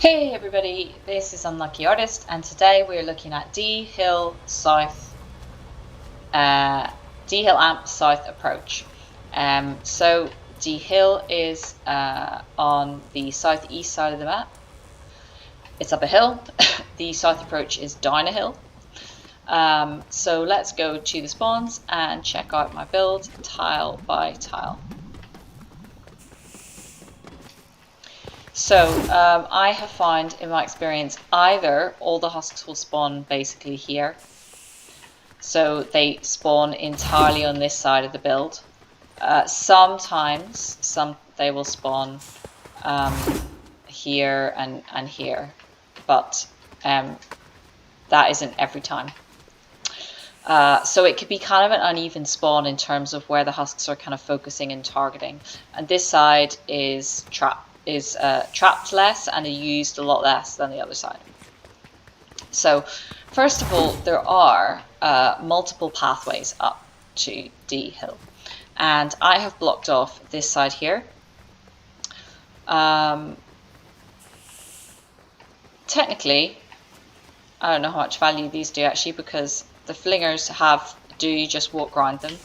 Hey everybody, this is Unlucky Artist, and today we're looking at D Hill South, D Hill Amp South approach. So D Hill is on the southeast side of the map. It's up a hill. The south approach is down a hill. So let's go to the spawns and check out my build tile by tile. So I have found in my experience either all the husks will spawn basically here, so they spawn entirely on this side of the build. Sometimes they will spawn here and here, but that isn't every time. So it could be kind of an uneven spawn in terms of where the husks are kind of focusing and targeting. And this side is trapped less and are used a lot less than the other side. So first of all, there are multiple pathways up to D Hill, and I have blocked off this side here. Technically, I don't know how much value these do actually, because the flingers do just walk around them,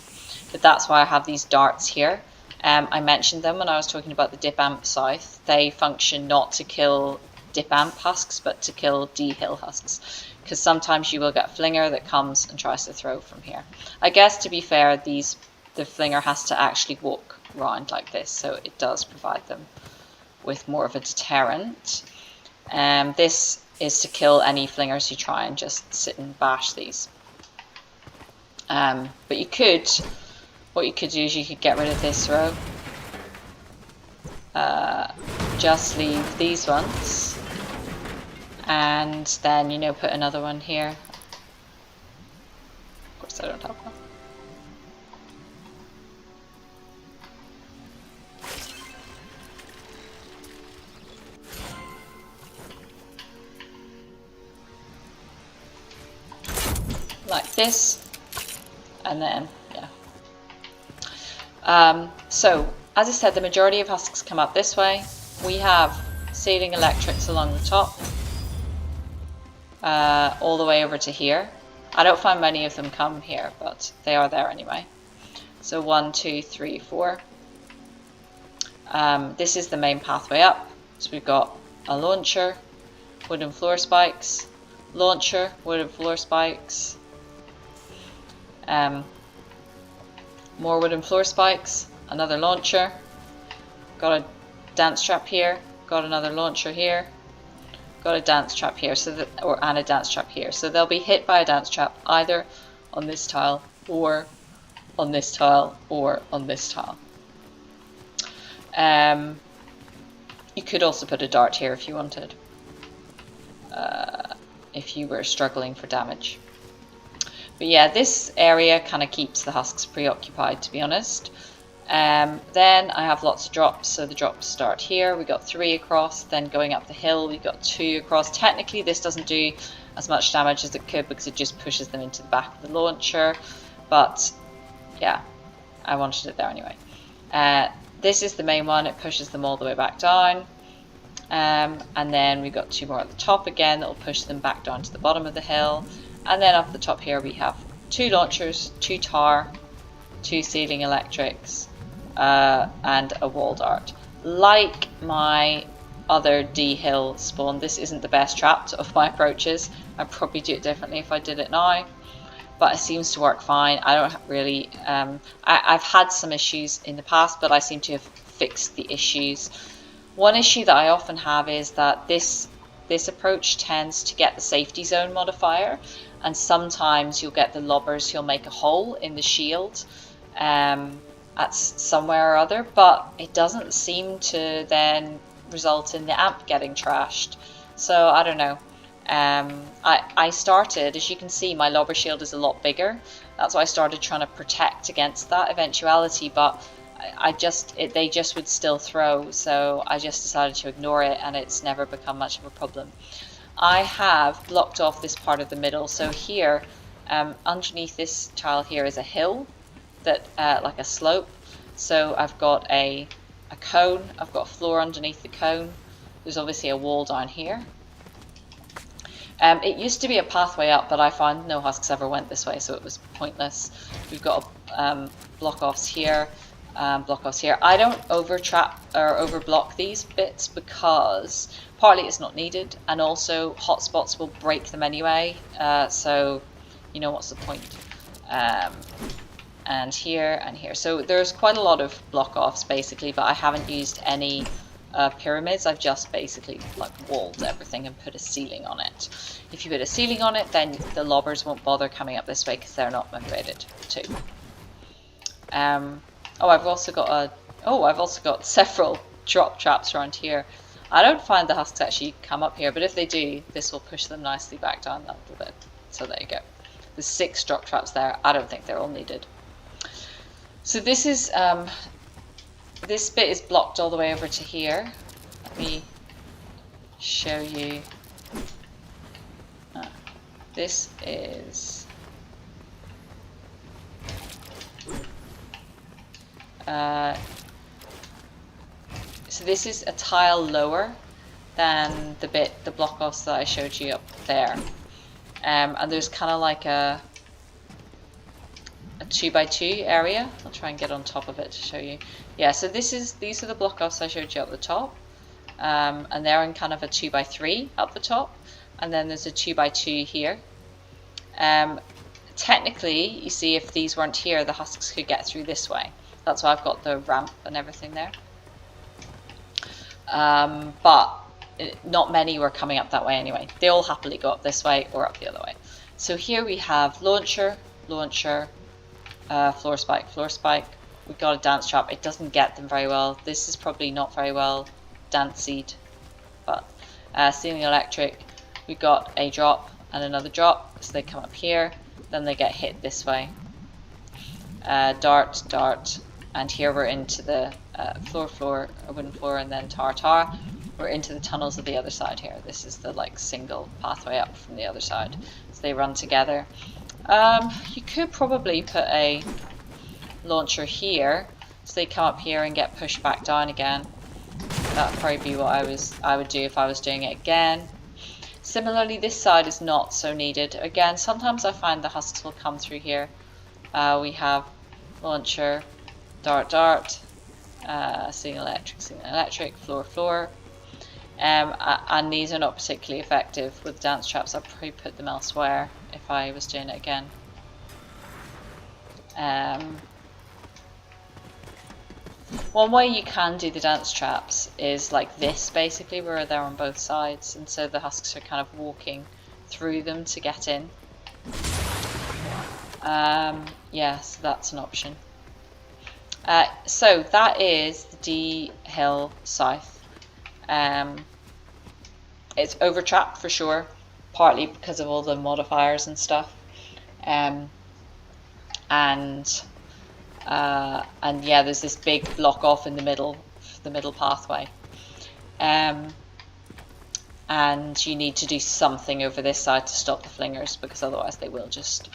but that's why I have these darts here. I mentioned them when I was talking about the dip amp south. They function not to kill dip amp husks, but to kill D Hill husks, because sometimes you will get flinger that comes and tries to throw from here. I guess, to be fair, the flinger has to actually walk around like this, so it does provide them with more of a deterrent. This is to kill any flingers who try and just sit and bash these. But what you could do is you could get rid of this row. Just leave these ones, and then, put another one here. Of course I don't have one. Like this, and then so as I said, the majority of husks come up this way. We have ceiling electrics along the top, all the way over to here. I don't find many of them come here, but they are there anyway. So 1, 2, 3, 4. This is the main pathway up. So we've got a launcher, wooden floor spikes, launcher, wooden floor spikes, more wooden floor spikes, another launcher, got a dance trap here, got another launcher here, got a dance trap here, and a dance trap here. So they'll be hit by a dance trap either on this tile, or on this tile, or on this tile. You could also put a dart here if you wanted, if you were struggling for damage. But yeah, this area kind of keeps the husks preoccupied, to be honest. Then I have lots of drops, so the drops start here. We got 3 across, then going up the hill we got 2 across. Technically this doesn't do as much damage as it could, because it just pushes them into the back of the launcher, but yeah, I wanted it there anyway. This is the main one, it pushes them all the way back down. And then we got 2 more at the top again that will push them back down to the bottom of the hill. And then up the top here we have 2 launchers, 2 tar, 2 ceiling electrics, and a wall dart. Like my other D Hill spawn, this isn't the best trapped of my approaches. I'd probably do it differently if I did it now, but it seems to work fine. I don't really, I've had some issues in the past, but I seem to have fixed the issues. One issue that I often have is that this approach tends to get the safety zone modifier, and sometimes you'll get the lobbers who'll make a hole in the shield at somewhere or other, but it doesn't seem to then result in the amp getting trashed. So I don't know. I started, as you can see, my lobber shield is a lot bigger. That's why I started trying to protect against that eventuality, but they just would still throw, so I just decided to ignore it, and it's never become much of a problem. I have blocked off this part of the middle, so here, underneath this tile here is a hill, that like a slope. So I've got a cone, I've got a floor underneath the cone. There's obviously a wall down here. It used to be a pathway up, but I found no husks ever went this way, so it was pointless. We've got block offs here, block offs here. I don't overtrap or overblock these bits because partly it's not needed, and also hotspots will break them anyway. So, you know, what's the point? And here and here. So there's quite a lot of block offs basically, but I haven't used any pyramids. I've just basically like walled everything and put a ceiling on it. If you put a ceiling on it, then the lobbers won't bother coming up this way because they're not motivated to. I've also got several drop traps around here. I don't find the husks actually come up here, but if they do, this will push them nicely back down that little bit. So there you go. There's 6 drop traps there. I don't think they're all needed. So this is this bit is blocked all the way over to here. Let me show you. This is so this is a tile lower than the block offs that I showed you up there, and there's kind of like a 2x2 area. I'll try and get on top of it to show you. Yeah, so these are the block offs I showed you up the top, and they're in kind of a 2x3 up the top, and then there's a 2x2 here. Technically, you see, if these weren't here, the husks could get through this way. That's why I've got the ramp and everything there. But not many were coming up that way anyway. They all happily go up this way or up the other way. So here we have launcher, launcher, floor spike, floor spike. We've got a dance trap. It doesn't get them very well. This is probably not very well danced, but ceiling electric. We've got a drop and another drop, so they come up here, then they get hit this way. Dart, dart, and here we're into the floor, a wooden floor, and then tower. We're into the tunnels of the other side here. This is the like single pathway up from the other side. So they run together. You could probably put a launcher here, so they come up here and get pushed back down again. That would probably be what I would do if I was doing it again. Similarly, this side is not so needed. Again, sometimes I find the husks will come through here. We have launcher, dart, dart, ceiling electric, floor, floor. And these are not particularly effective with dance traps. I'd probably put them elsewhere if I was doing it again. One way you can do the dance traps is like this, basically, where they're on both sides, and so the husks are kind of walking through them to get in. Yeah, so that's an option. So that is the D Hill South. It's overtrapped for sure, partly because of all the modifiers and stuff. And yeah, there's this big block off in the middle pathway. And you need to do something over this side to stop the flingers, because otherwise they will just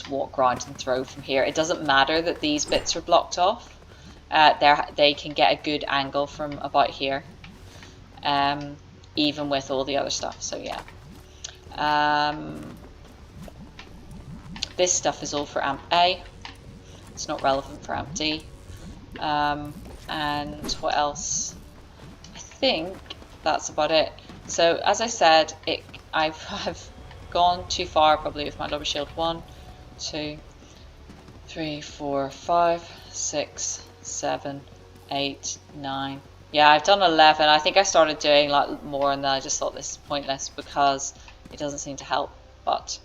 walk around and throw from here. It doesn't matter that these bits are blocked off. They can get a good angle from about here, even with all the other stuff. So yeah, this stuff is all for amp A. It's not relevant for amp D. And what else? I think that's about it. So as I said, I've gone too far probably with my lobber shield. 1, 2, 3, 4, 5, 6, 7, 8, 9. Yeah, I've done 11. I think I started doing like more, and then I just thought this is pointless because it doesn't seem to help. But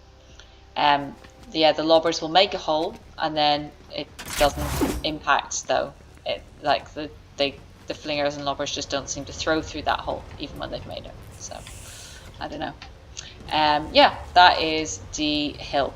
yeah, the lobbers will make a hole, and then it doesn't impact though. Like the flingers and lobbers just don't seem to throw through that hole even when they've made it. So I don't know. Yeah, that is D Hill.